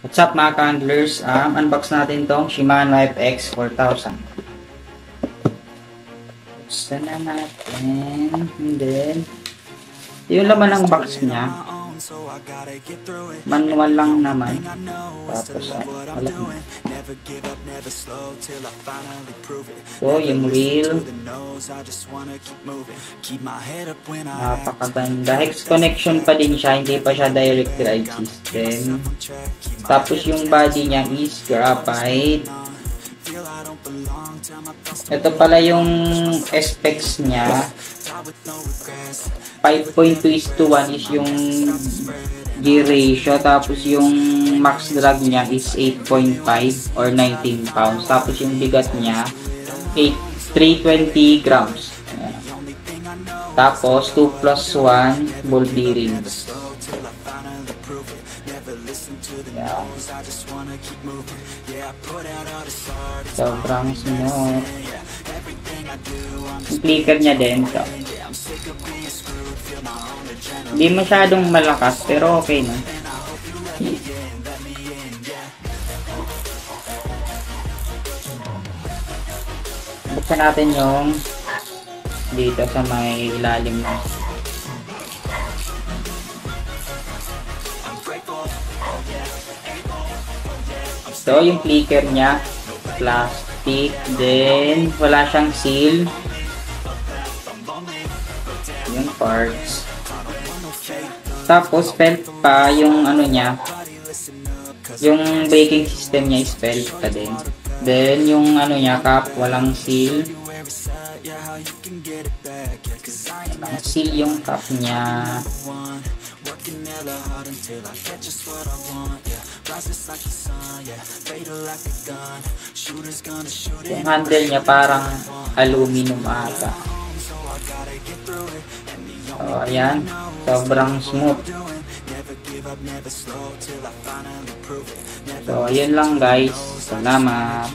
What's up mga handlers? Unbox natin tong Shimano FX 4000. Buksan na natin. And then, yung laman ng box niya, manual lang naman. Tapos, wala na. So, yung wheel, napakaganda. Hex connection pa din siya, hindi pa siya direct drive system. Tapos yung body niya is graphite. Ito pala yung specs niya. 5.2:1 is yung gear ratio. Tapos yung max drag niya is 8.5 or 19 pounds. Tapos yung bigat niya 320 grams. Ayan. Tapos 2+1 ball bearings. Yeah. Sobrang smooth. Yung clicker niya din. So, hindi masyadong malakas pero okay na. Buksan natin yung dito sa may ilalim na. So, yung clicker niya, plastic, then wala siyang seal. Yung parts. Tapos, felt pa yung ano niya, yung braking system niya is felt pa din. Then, yung ano niya, cap, walang seal. Walang seal yung cap niya. Yung handle niya parang aluminum ata. So, ayan. Sobrang smooth. So, ayun lang guys. Salamat.